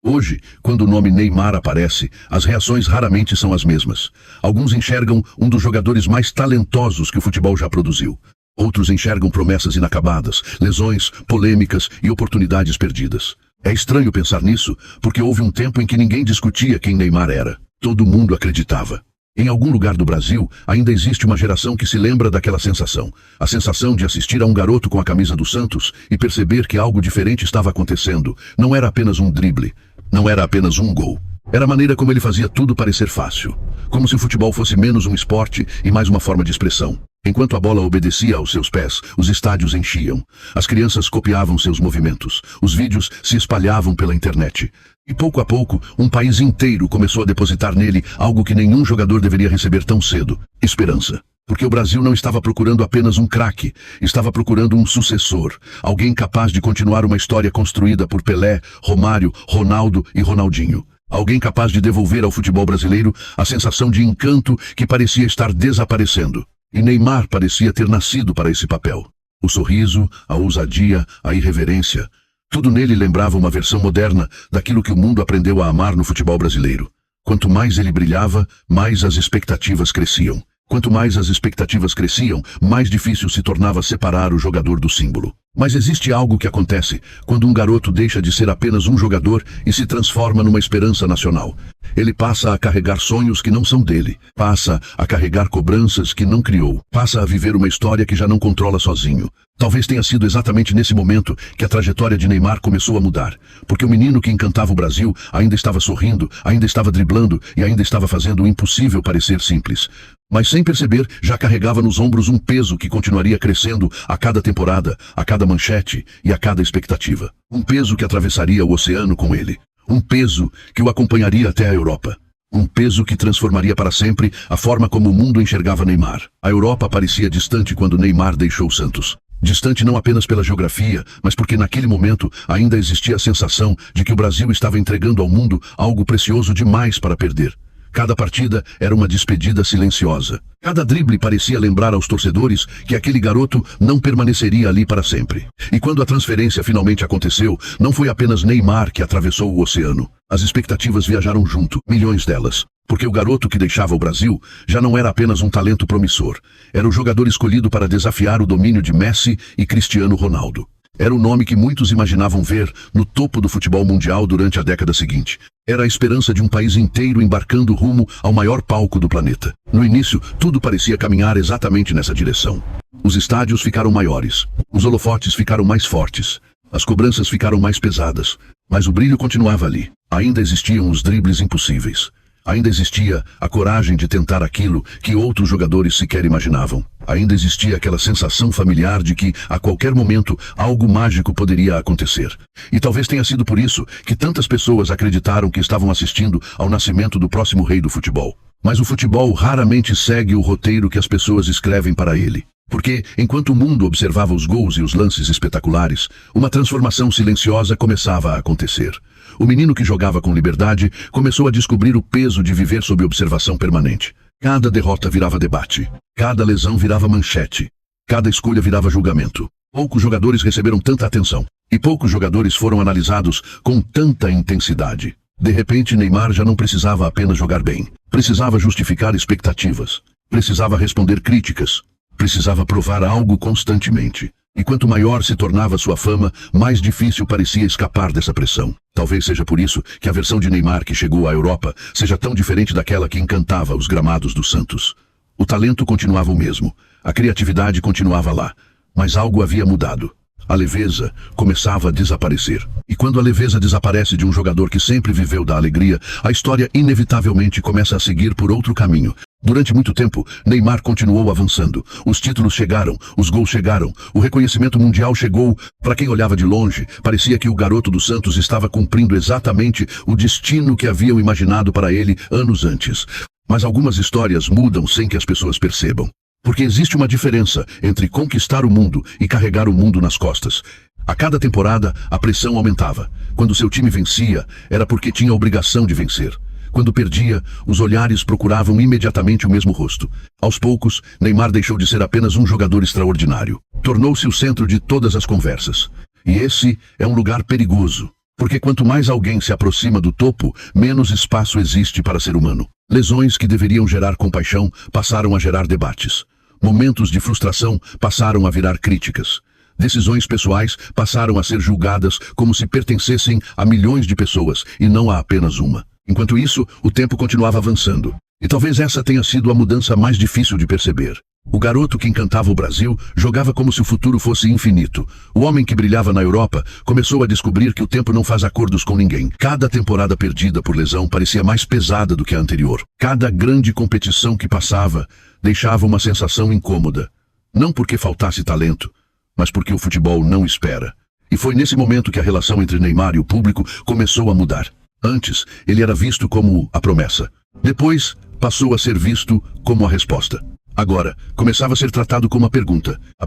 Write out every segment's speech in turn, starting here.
Hoje, quando o nome Neymar aparece, as reações raramente são as mesmas. Alguns enxergam um dos jogadores mais talentosos que o futebol já produziu. Outros enxergam promessas inacabadas, lesões, polêmicas e oportunidades perdidas. É estranho pensar nisso, porque houve um tempo em que ninguém discutia quem Neymar era. Todo mundo acreditava. Em algum lugar do Brasil, ainda existe uma geração que se lembra daquela sensação. A sensação de assistir a um garoto com a camisa do Santos e perceber que algo diferente estava acontecendo. Não era apenas um drible. Não era apenas um gol. Era a maneira como ele fazia tudo parecer fácil. Como se o futebol fosse menos um esporte e mais uma forma de expressão. Enquanto a bola obedecia aos seus pés, os estádios enchiam. As crianças copiavam seus movimentos. Os vídeos se espalhavam pela internet. E pouco a pouco, um país inteiro começou a depositar nele algo que nenhum jogador deveria receber tão cedo: esperança. Porque o Brasil não estava procurando apenas um craque, estava procurando um sucessor, alguém capaz de continuar uma história construída por Pelé, Romário, Ronaldo e Ronaldinho. Alguém capaz de devolver ao futebol brasileiro a sensação de encanto que parecia estar desaparecendo. E Neymar parecia ter nascido para esse papel. O sorriso, a ousadia, a irreverência. Tudo nele lembrava uma versão moderna daquilo que o mundo aprendeu a amar no futebol brasileiro. Quanto mais ele brilhava, mais as expectativas cresciam. Quanto mais as expectativas cresciam, mais difícil se tornava separar o jogador do símbolo. Mas existe algo que acontece quando um garoto deixa de ser apenas um jogador e se transforma numa esperança nacional. Ele passa a carregar sonhos que não são dele, passa a carregar cobranças que não criou, passa a viver uma história que já não controla sozinho. Talvez tenha sido exatamente nesse momento que a trajetória de Neymar começou a mudar, porque o menino que encantava o Brasil ainda estava sorrindo, ainda estava driblando e ainda estava fazendo o impossível parecer simples. Mas sem perceber, já carregava nos ombros um peso que continuaria crescendo a cada temporada, a cada manchete e a cada expectativa. Um peso que atravessaria o oceano com ele. Um peso que o acompanharia até a Europa. Um peso que transformaria para sempre a forma como o mundo enxergava Neymar. A Europa parecia distante quando Neymar deixou o Santos. Distante não apenas pela geografia, mas porque naquele momento ainda existia a sensação de que o Brasil estava entregando ao mundo algo precioso demais para perder. Cada partida era uma despedida silenciosa. Cada drible parecia lembrar aos torcedores que aquele garoto não permaneceria ali para sempre. E quando a transferência finalmente aconteceu, não foi apenas Neymar que atravessou o oceano. As expectativas viajaram junto, milhões delas. Porque o garoto que deixava o Brasil já não era apenas um talento promissor. Era o jogador escolhido para desafiar o domínio de Messi e Cristiano Ronaldo. Era o nome que muitos imaginavam ver no topo do futebol mundial durante a década seguinte. Era a esperança de um país inteiro embarcando rumo ao maior palco do planeta. No início, tudo parecia caminhar exatamente nessa direção. Os estádios ficaram maiores. Os holofotes ficaram mais fortes. As cobranças ficaram mais pesadas. Mas o brilho continuava ali. Ainda existiam os dribles impossíveis. Ainda existia a coragem de tentar aquilo que outros jogadores sequer imaginavam. Ainda existia aquela sensação familiar de que, a qualquer momento, algo mágico poderia acontecer. E talvez tenha sido por isso que tantas pessoas acreditaram que estavam assistindo ao nascimento do próximo rei do futebol. Mas o futebol raramente segue o roteiro que as pessoas escrevem para ele. Porque, enquanto o mundo observava os gols e os lances espetaculares, uma transformação silenciosa começava a acontecer. O menino que jogava com liberdade começou a descobrir o peso de viver sob observação permanente. Cada derrota virava debate. Cada lesão virava manchete. Cada escolha virava julgamento. Poucos jogadores receberam tanta atenção. E poucos jogadores foram analisados com tanta intensidade. De repente, Neymar já não precisava apenas jogar bem. Precisava justificar expectativas. Precisava responder críticas. Precisava provar algo constantemente. E quanto maior se tornava sua fama, mais difícil parecia escapar dessa pressão. Talvez seja por isso que a versão de Neymar que chegou à Europa seja tão diferente daquela que encantava os gramados do Santos. O talento continuava o mesmo, a criatividade continuava lá, mas algo havia mudado. A leveza começava a desaparecer. E quando a leveza desaparece de um jogador que sempre viveu da alegria, a história inevitavelmente começa a seguir por outro caminho. Durante muito tempo, Neymar continuou avançando. Os títulos chegaram, os gols chegaram, o reconhecimento mundial chegou. Para quem olhava de longe, parecia que o garoto do Santos estava cumprindo exatamente o destino que haviam imaginado para ele anos antes. Mas algumas histórias mudam sem que as pessoas percebam. Porque existe uma diferença entre conquistar o mundo e carregar o mundo nas costas. A cada temporada, a pressão aumentava. Quando seu time vencia, era porque tinha a obrigação de vencer. Quando perdia, os olhares procuravam imediatamente o mesmo rosto. Aos poucos, Neymar deixou de ser apenas um jogador extraordinário. Tornou-se o centro de todas as conversas. E esse é um lugar perigoso. Porque quanto mais alguém se aproxima do topo, menos espaço existe para ser humano. Lesões que deveriam gerar compaixão passaram a gerar debates. Momentos de frustração passaram a virar críticas. Decisões pessoais passaram a ser julgadas como se pertencessem a milhões de pessoas e não a apenas uma. Enquanto isso, o tempo continuava avançando. E talvez essa tenha sido a mudança mais difícil de perceber. O garoto que encantava o Brasil jogava como se o futuro fosse infinito. O homem que brilhava na Europa começou a descobrir que o tempo não faz acordos com ninguém. Cada temporada perdida por lesão parecia mais pesada do que a anterior. Cada grande competição que passava deixava uma sensação incômoda. Não porque faltasse talento, mas porque o futebol não espera. E foi nesse momento que a relação entre Neymar e o público começou a mudar. Antes, ele era visto como a promessa. Depois, passou a ser visto como a resposta. Agora, começava a ser tratado como a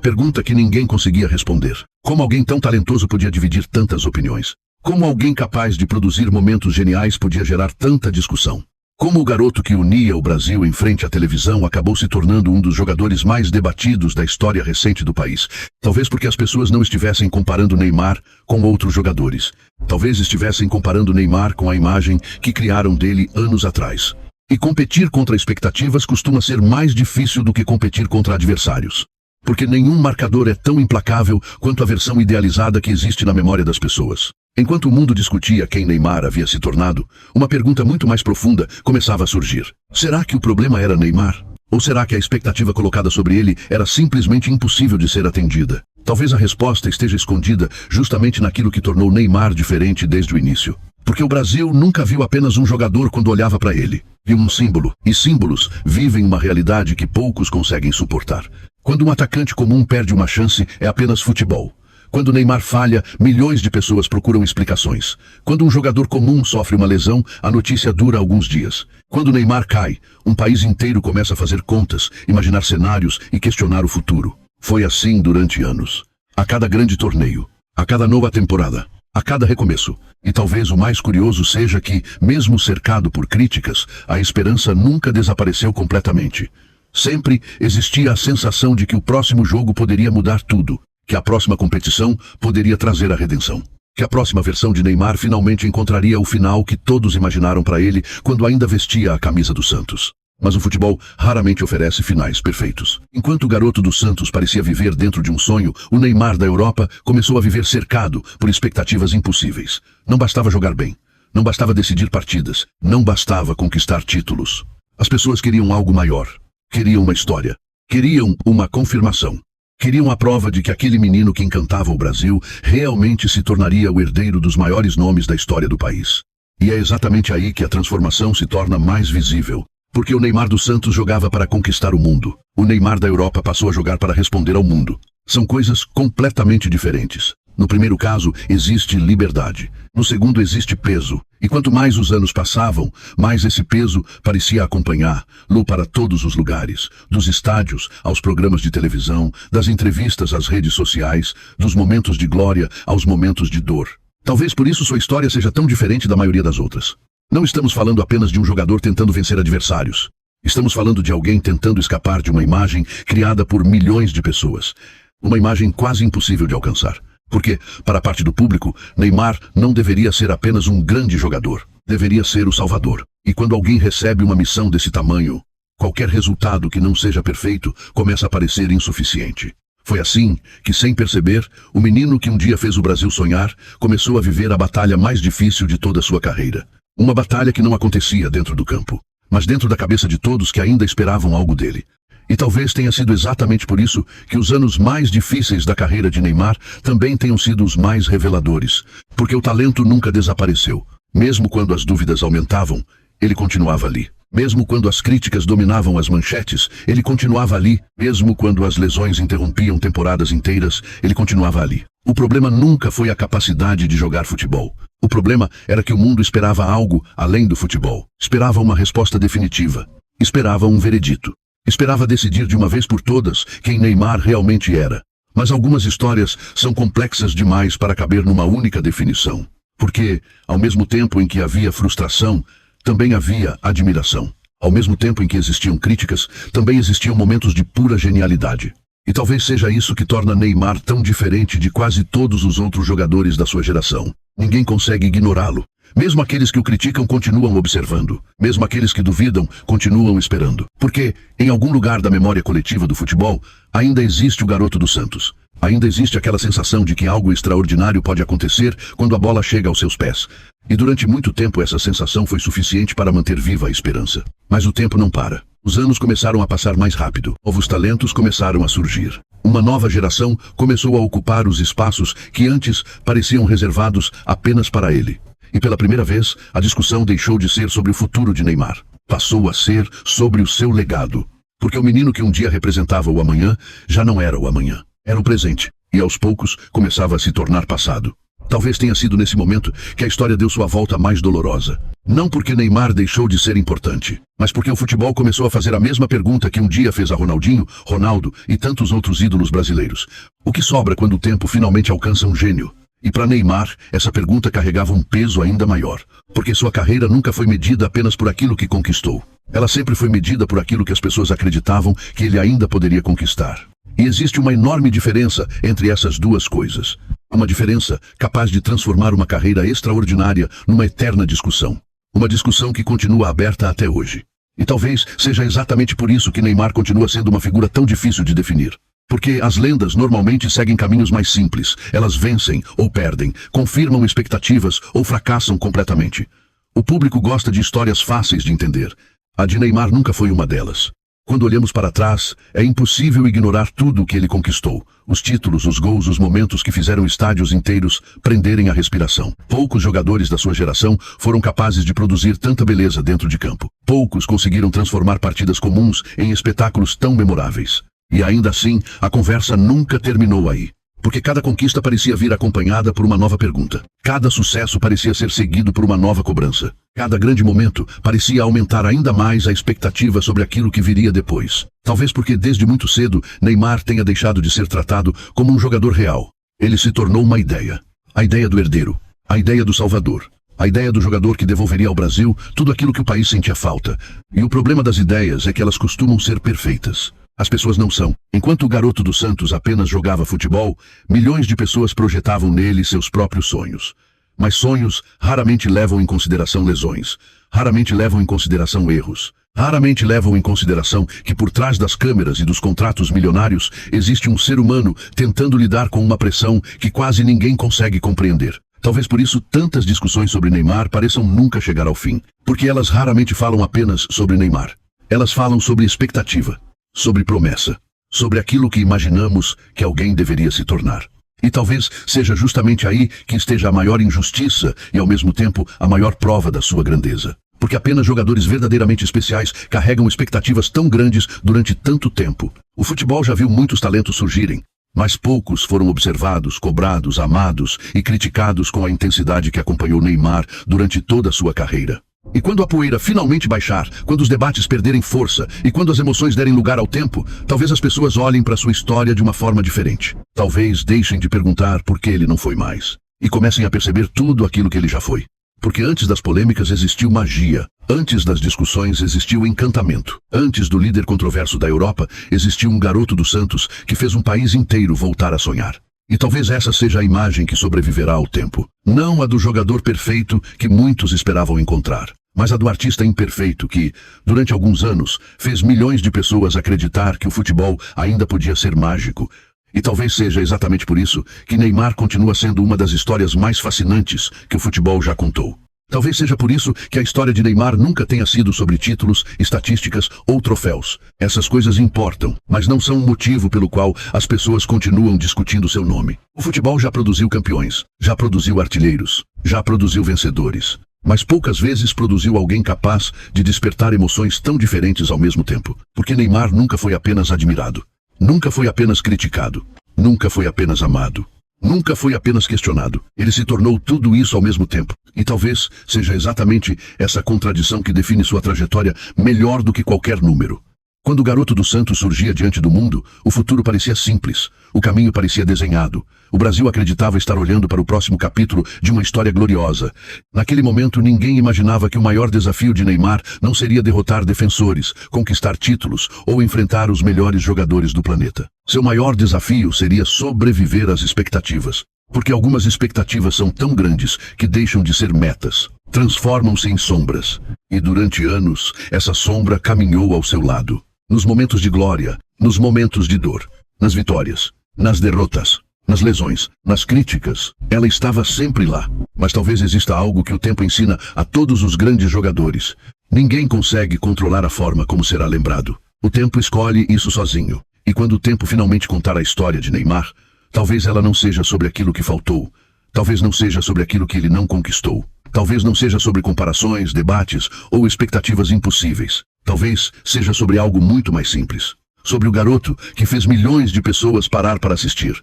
pergunta que ninguém conseguia responder. Como alguém tão talentoso podia dividir tantas opiniões? Como alguém capaz de produzir momentos geniais podia gerar tanta discussão? Como o garoto que unia o Brasil em frente à televisão acabou se tornando um dos jogadores mais debatidos da história recente do país? Talvez porque as pessoas não estivessem comparando Neymar com outros jogadores. Talvez estivessem comparando Neymar com a imagem que criaram dele anos atrás. E competir contra expectativas costuma ser mais difícil do que competir contra adversários. Porque nenhum marcador é tão implacável quanto a versão idealizada que existe na memória das pessoas. Enquanto o mundo discutia quem Neymar havia se tornado, uma pergunta muito mais profunda começava a surgir. Será que o problema era Neymar? Ou será que a expectativa colocada sobre ele era simplesmente impossível de ser atendida? Talvez a resposta esteja escondida justamente naquilo que tornou Neymar diferente desde o início. Porque o Brasil nunca viu apenas um jogador quando olhava para ele. Viu um símbolo. E símbolos vivem uma realidade que poucos conseguem suportar. Quando um atacante comum perde uma chance, é apenas futebol. Quando Neymar falha, milhões de pessoas procuram explicações. Quando um jogador comum sofre uma lesão, a notícia dura alguns dias. Quando Neymar cai, um país inteiro começa a fazer contas, imaginar cenários e questionar o futuro. Foi assim durante anos. A cada grande torneio, a cada nova temporada, a cada recomeço. E talvez o mais curioso seja que, mesmo cercado por críticas, a esperança nunca desapareceu completamente. Sempre existia a sensação de que o próximo jogo poderia mudar tudo, que a próxima competição poderia trazer a redenção, que a próxima versão de Neymar finalmente encontraria o final que todos imaginaram para ele quando ainda vestia a camisa do Santos. Mas o futebol raramente oferece finais perfeitos. Enquanto o garoto do Santos parecia viver dentro de um sonho, o Neymar da Europa começou a viver cercado por expectativas impossíveis. Não bastava jogar bem, não bastava decidir partidas, não bastava conquistar títulos. As pessoas queriam algo maior, queriam uma história, queriam uma confirmação. Queriam a prova de que aquele menino que encantava o Brasil realmente se tornaria o herdeiro dos maiores nomes da história do país. E é exatamente aí que a transformação se torna mais visível. Porque o Neymar do Santos jogava para conquistar o mundo. O Neymar da Europa passou a jogar para responder ao mundo. São coisas completamente diferentes. No primeiro caso, existe liberdade. No segundo, existe peso. E quanto mais os anos passavam, mais esse peso parecia acompanhá-lo para todos os lugares. Dos estádios aos programas de televisão, das entrevistas às redes sociais, dos momentos de glória aos momentos de dor. Talvez por isso sua história seja tão diferente da maioria das outras. Não estamos falando apenas de um jogador tentando vencer adversários. Estamos falando de alguém tentando escapar de uma imagem criada por milhões de pessoas. Uma imagem quase impossível de alcançar. Porque, para a parte do público, Neymar não deveria ser apenas um grande jogador. Deveria ser o salvador. E quando alguém recebe uma missão desse tamanho, qualquer resultado que não seja perfeito começa a parecer insuficiente. Foi assim que, sem perceber, o menino que um dia fez o Brasil sonhar começou a viver a batalha mais difícil de toda a sua carreira. Uma batalha que não acontecia dentro do campo, mas dentro da cabeça de todos que ainda esperavam algo dele. E talvez tenha sido exatamente por isso que os anos mais difíceis da carreira de Neymar também tenham sido os mais reveladores. Porque o talento nunca desapareceu. Mesmo quando as dúvidas aumentavam, ele continuava ali. Mesmo quando as críticas dominavam as manchetes, ele continuava ali. Mesmo quando as lesões interrompiam temporadas inteiras, ele continuava ali. O problema nunca foi a capacidade de jogar futebol. O problema era que o mundo esperava algo além do futebol. Esperava uma resposta definitiva. Esperava um veredito. Esperava decidir de uma vez por todas quem Neymar realmente era. Mas algumas histórias são complexas demais para caber numa única definição. Porque, ao mesmo tempo em que havia frustração, também havia admiração. Ao mesmo tempo em que existiam críticas, também existiam momentos de pura genialidade. E talvez seja isso que torna Neymar tão diferente de quase todos os outros jogadores da sua geração. Ninguém consegue ignorá-lo. Mesmo aqueles que o criticam continuam observando. Mesmo aqueles que duvidam continuam esperando. Porque, em algum lugar da memória coletiva do futebol, ainda existe o garoto dos Santos. Ainda existe aquela sensação de que algo extraordinário pode acontecer quando a bola chega aos seus pés. E durante muito tempo essa sensação foi suficiente para manter viva a esperança. Mas o tempo não para. Os anos começaram a passar mais rápido. Novos talentos começaram a surgir. Uma nova geração começou a ocupar os espaços que antes pareciam reservados apenas para ele. E pela primeira vez, a discussão deixou de ser sobre o futuro de Neymar. Passou a ser sobre o seu legado. Porque o menino que um dia representava o amanhã, já não era o amanhã. Era o presente. E aos poucos, começava a se tornar passado. Talvez tenha sido nesse momento que a história deu sua volta mais dolorosa. Não porque Neymar deixou de ser importante, mas porque o futebol começou a fazer a mesma pergunta que um dia fez a Ronaldinho, Ronaldo e tantos outros ídolos brasileiros. O que sobra quando o tempo finalmente alcança um gênio? E para Neymar, essa pergunta carregava um peso ainda maior, porque sua carreira nunca foi medida apenas por aquilo que conquistou. Ela sempre foi medida por aquilo que as pessoas acreditavam que ele ainda poderia conquistar. E existe uma enorme diferença entre essas duas coisas. Uma diferença capaz de transformar uma carreira extraordinária numa eterna discussão. Uma discussão que continua aberta até hoje. E talvez seja exatamente por isso que Neymar continua sendo uma figura tão difícil de definir. Porque as lendas normalmente seguem caminhos mais simples. Elas vencem ou perdem, confirmam expectativas ou fracassam completamente. O público gosta de histórias fáceis de entender. A de Neymar nunca foi uma delas. Quando olhamos para trás, é impossível ignorar tudo o que ele conquistou. Os títulos, os gols, os momentos que fizeram estádios inteiros prenderem a respiração. Poucos jogadores da sua geração foram capazes de produzir tanta beleza dentro de campo. Poucos conseguiram transformar partidas comuns em espetáculos tão memoráveis. E ainda assim, a conversa nunca terminou aí. Porque cada conquista parecia vir acompanhada por uma nova pergunta. Cada sucesso parecia ser seguido por uma nova cobrança. Cada grande momento parecia aumentar ainda mais a expectativa sobre aquilo que viria depois. Talvez porque desde muito cedo, Neymar tenha deixado de ser tratado como um jogador real. Ele se tornou uma ideia. A ideia do herdeiro. A ideia do salvador. A ideia do jogador que devolveria ao Brasil tudo aquilo que o país sentia falta. E o problema das ideias é que elas costumam ser perfeitas. As pessoas não são. Enquanto o garoto do Santos apenas jogava futebol, milhões de pessoas projetavam nele seus próprios sonhos. Mas sonhos raramente levam em consideração lesões. Raramente levam em consideração erros. Raramente levam em consideração que por trás das câmeras e dos contratos milionários existe um ser humano tentando lidar com uma pressão que quase ninguém consegue compreender. Talvez por isso tantas discussões sobre Neymar pareçam nunca chegar ao fim. Porque elas raramente falam apenas sobre Neymar. Elas falam sobre expectativa. Sobre promessa, sobre aquilo que imaginamos que alguém deveria se tornar. E talvez seja justamente aí que esteja a maior injustiça e ao mesmo tempo a maior prova da sua grandeza. Porque apenas jogadores verdadeiramente especiais carregam expectativas tão grandes durante tanto tempo. O futebol já viu muitos talentos surgirem, mas poucos foram observados, cobrados, amados e criticados com a intensidade que acompanhou Neymar durante toda a sua carreira. E quando a poeira finalmente baixar, quando os debates perderem força e quando as emoções derem lugar ao tempo, talvez as pessoas olhem para sua história de uma forma diferente. Talvez deixem de perguntar por que ele não foi mais. E comecem a perceber tudo aquilo que ele já foi. Porque antes das polêmicas existiu magia. Antes das discussões existiu encantamento. Antes do líder controverso da Europa, existiu um garoto do Santos que fez um país inteiro voltar a sonhar. E talvez essa seja a imagem que sobreviverá ao tempo. Não a do jogador perfeito que muitos esperavam encontrar, mas a do artista imperfeito que, durante alguns anos, fez milhões de pessoas acreditar que o futebol ainda podia ser mágico. E talvez seja exatamente por isso que Neymar continua sendo uma das histórias mais fascinantes que o futebol já contou. Talvez seja por isso que a história de Neymar nunca tenha sido sobre títulos, estatísticas ou troféus. Essas coisas importam, mas não são um motivo pelo qual as pessoas continuam discutindo seu nome. O futebol já produziu campeões, já produziu artilheiros, já produziu vencedores. Mas poucas vezes produziu alguém capaz de despertar emoções tão diferentes ao mesmo tempo. Porque Neymar nunca foi apenas admirado. Nunca foi apenas criticado. Nunca foi apenas amado. Nunca foi apenas questionado. Ele se tornou tudo isso ao mesmo tempo. E talvez seja exatamente essa contradição que define sua trajetória melhor do que qualquer número. Quando o garoto do Santos surgia diante do mundo, o futuro parecia simples. O caminho parecia desenhado. O Brasil acreditava estar olhando para o próximo capítulo de uma história gloriosa. Naquele momento, ninguém imaginava que o maior desafio de Neymar não seria derrotar defensores, conquistar títulos ou enfrentar os melhores jogadores do planeta. Seu maior desafio seria sobreviver às expectativas. Porque algumas expectativas são tão grandes que deixam de ser metas, transformam-se em sombras. E durante anos, essa sombra caminhou ao seu lado. Nos momentos de glória, nos momentos de dor, nas vitórias, nas derrotas, nas lesões, nas críticas, ela estava sempre lá. Mas talvez exista algo que o tempo ensina a todos os grandes jogadores. Ninguém consegue controlar a forma como será lembrado. O tempo escolhe isso sozinho. E quando o tempo finalmente contar a história de Neymar, talvez ela não seja sobre aquilo que faltou. Talvez não seja sobre aquilo que ele não conquistou. Talvez não seja sobre comparações, debates ou expectativas impossíveis. Talvez seja sobre algo muito mais simples. Sobre o garoto que fez milhões de pessoas parar para assistir.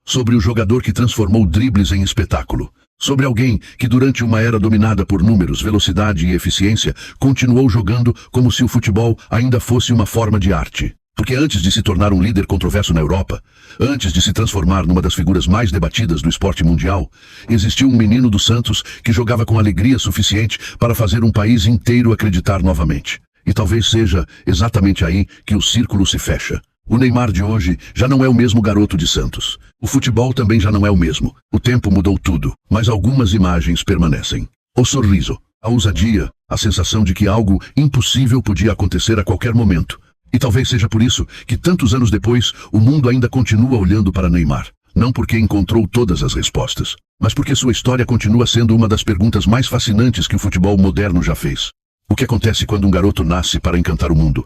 Sobre o jogador que transformou dribles em espetáculo. Sobre alguém que durante uma era dominada por números, velocidade e eficiência, continuou jogando como se o futebol ainda fosse uma forma de arte. Porque antes de se tornar um líder controverso na Europa, antes de se transformar numa das figuras mais debatidas do esporte mundial, existiu um menino do Santos que jogava com alegria suficiente para fazer um país inteiro acreditar novamente. E talvez seja exatamente aí que o círculo se fecha. O Neymar de hoje já não é o mesmo garoto de Santos. O futebol também já não é o mesmo. O tempo mudou tudo, mas algumas imagens permanecem. O sorriso, a ousadia, a sensação de que algo impossível podia acontecer a qualquer momento. E talvez seja por isso que tantos anos depois, o mundo ainda continua olhando para Neymar. Não porque encontrou todas as respostas, mas porque sua história continua sendo uma das perguntas mais fascinantes que o futebol moderno já fez. O que acontece quando um garoto nasce para encantar o mundo?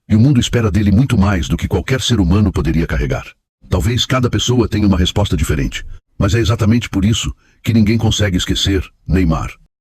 E o mundo espera dele muito mais do que qualquer ser humano poderia carregar. Talvez cada pessoa tenha uma resposta diferente, mas é exatamente por isso que ninguém consegue esquecer Neymar.